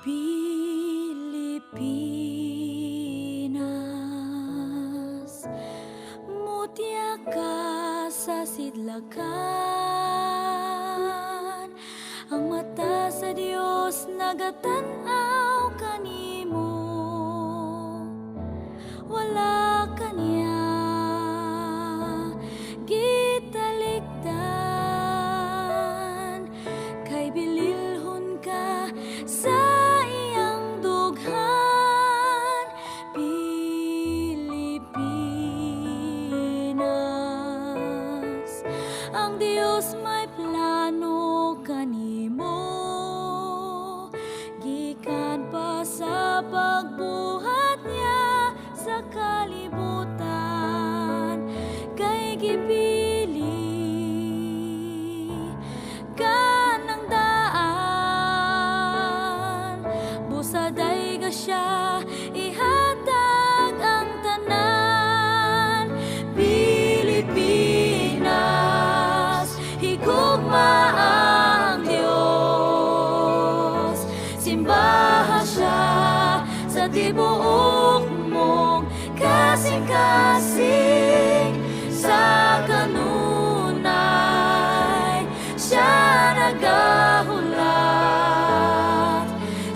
Pilipinas, mutya ka sa sidlakan, ang mata sa Dios nagatanaw kanimo, wala kaniya gitalikdan, kay bililhon ka sa iyang dughan. Pilipinas, ang Dios may plano kanimo, gikan pa sa pagbuhat niya sa kalibutan, kay gipili ka ng daan, busaday ka siya ihatag ang tanan. Pilipinas, higugma ang Dios, simbahan siya sa tibuok mong kasing-kasing, sa kanunay siya nagahulat.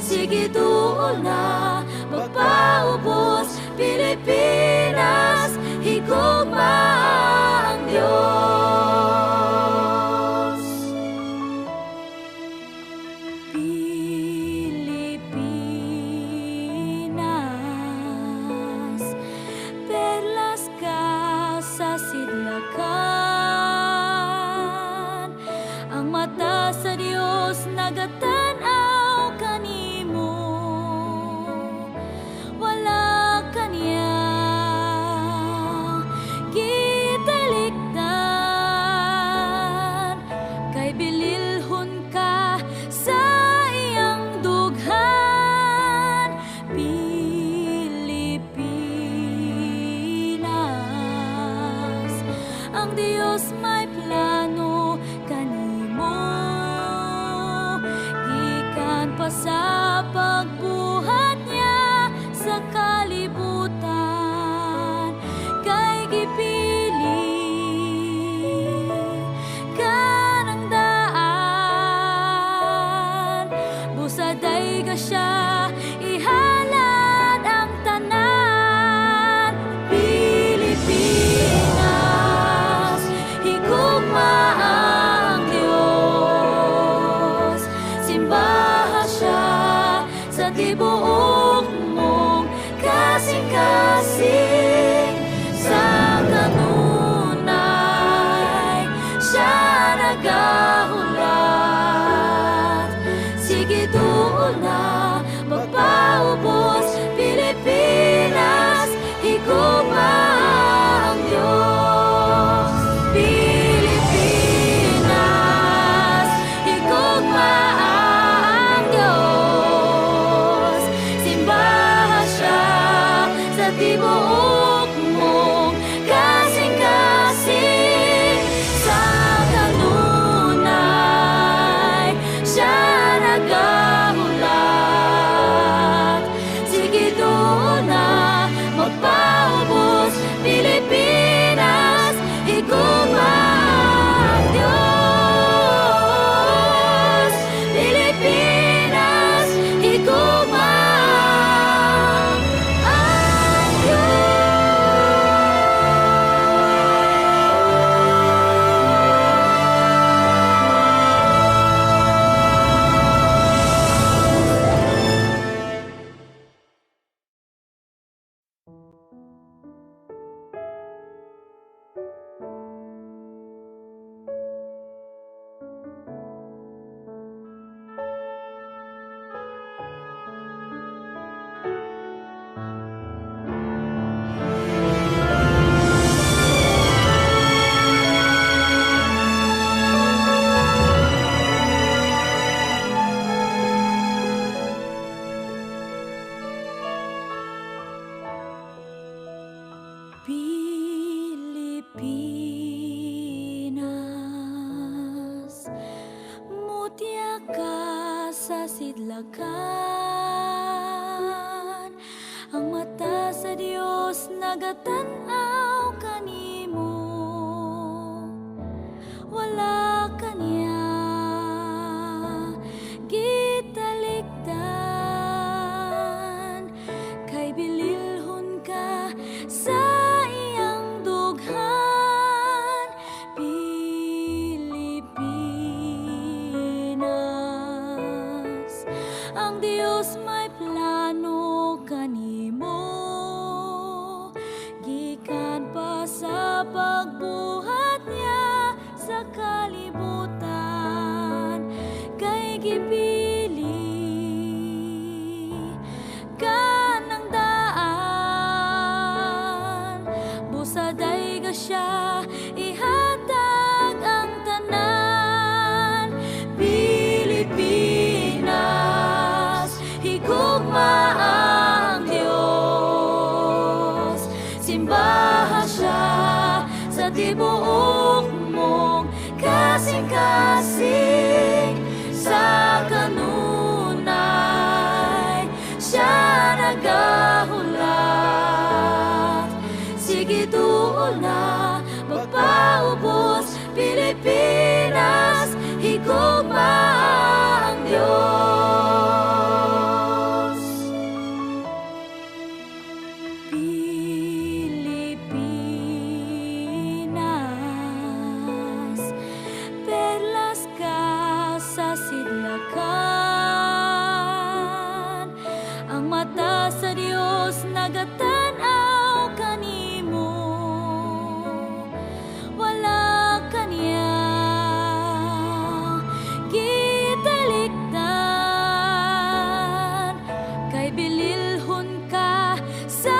Sige tuol na magpaubos, Pilipinas, higugma ang Diyos. Pilipinas, perlas ka sa sidlakan, ang mata sa Dios nagatanaw kanimo, wala kaniya gitalikdan, kay bililhon ka sa iyang dughan. Pilipinas, ang Dios may plano kanimo, gikan pa sa pagbuhat niya sa kalibutan, kay gipili ka ng daan, busaday ka siya ihalad ang tanan. Pilipinas, higugma ang Diyos, simbahan siya sa tibuok mong kasing-kasing, sa kanunay siya nagahulat. Sige tuol na magpaubos, Pilipinas, higugma ang Diyos. Pilipinas, higugma ang Diyos, simbahan siya sa tibuok mong kasing-kasing, sa kanunay sa sidlakan, ang mata sa Dios nagatanaw kanimo. Wala kaniya gitalikdan, kay bililhon ka sa iyang dughan. Pilipinas, ang Dios may plano kanimo, gikan pa sa pagbuhat niya sa kalibutan, kay gipili ka ng daan. Busaday ka siya ihatag ang tanan. Pilipinas, higugma ang Dios, simbahan siya sa tibuok mong kasing-kasing. Sa kanunay siya nagahulat, sige tuol na magpaubos. Pilipinas, higugma ang Diyos. Pilipinas, perlas ka sa sidlakan, ang mata sa Dios nagatanaw kanimo. Wala kaniya gitalikdan, kay bililhon ka sa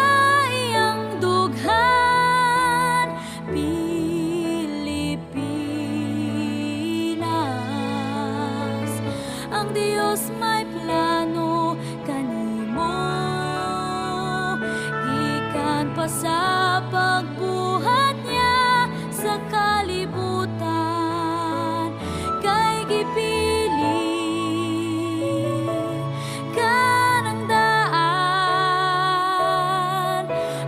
iyang dughan. Pilipinas, ang Dios may plano kanimo, gikan pa sa pagbuhat niya sa kalibutan, kay gipili ka ng daan.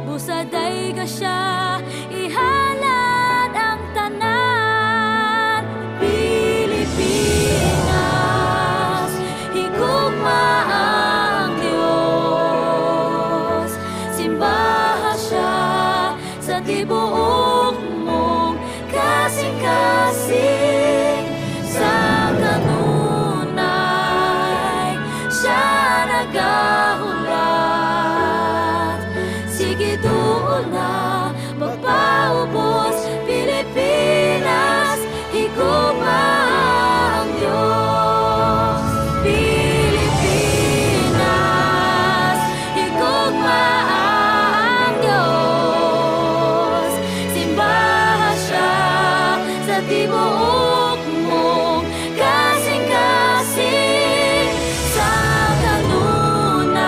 Busaday ka siya ihalad ang tanan. Pilipinas, higugma ang Diyos, simbahan siya sa tibuok mong kasing-kasing. Sa kanunay siya nagahulat, sige tuol na magpaubos. Pilipinas, higugma ang Diyos. Pilipinas, higugma ang Diyos, simbahan siya sa tibuok mong kasing-kasing. Sa kanunay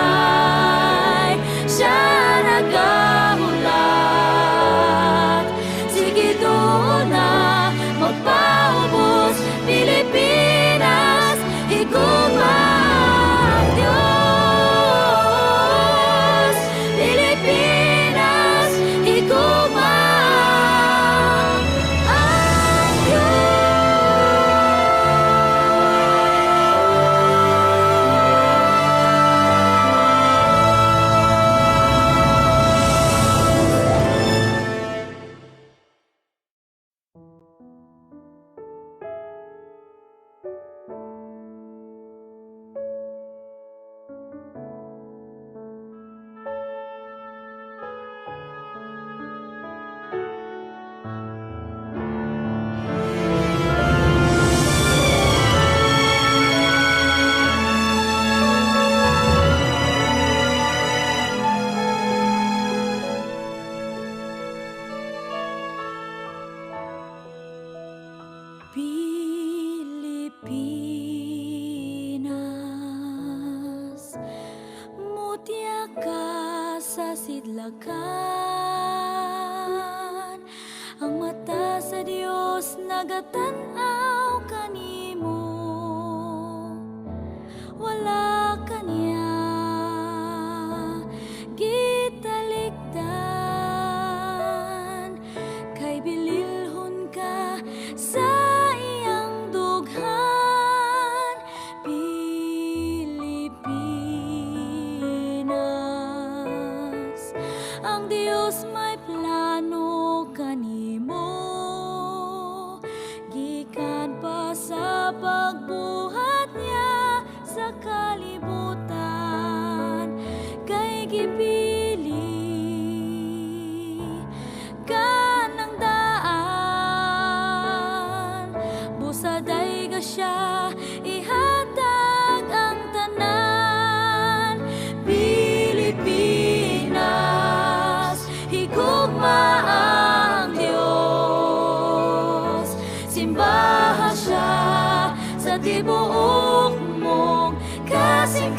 siya nagahulat, sige tuol na magpaubos. Pilipinas, higugma ang Diyos. Pilipinas, higugma ang Pilipinas, mutya ka sa sidlakan, ang mata sa Dios nagatanaw kanimo. wala kaniya gitalikdan, kay bililhon ka sa iyang dughan. Pilipinas, ang Dios may plano kanimo, gikan pa sa pagbuhat niya sa kalibutan, kay gipili ka ng daan, busaday ka siya ihatag ang tanan. Pilipinas, higugma ang Dios, simbahan siya sa tibuok mong kasing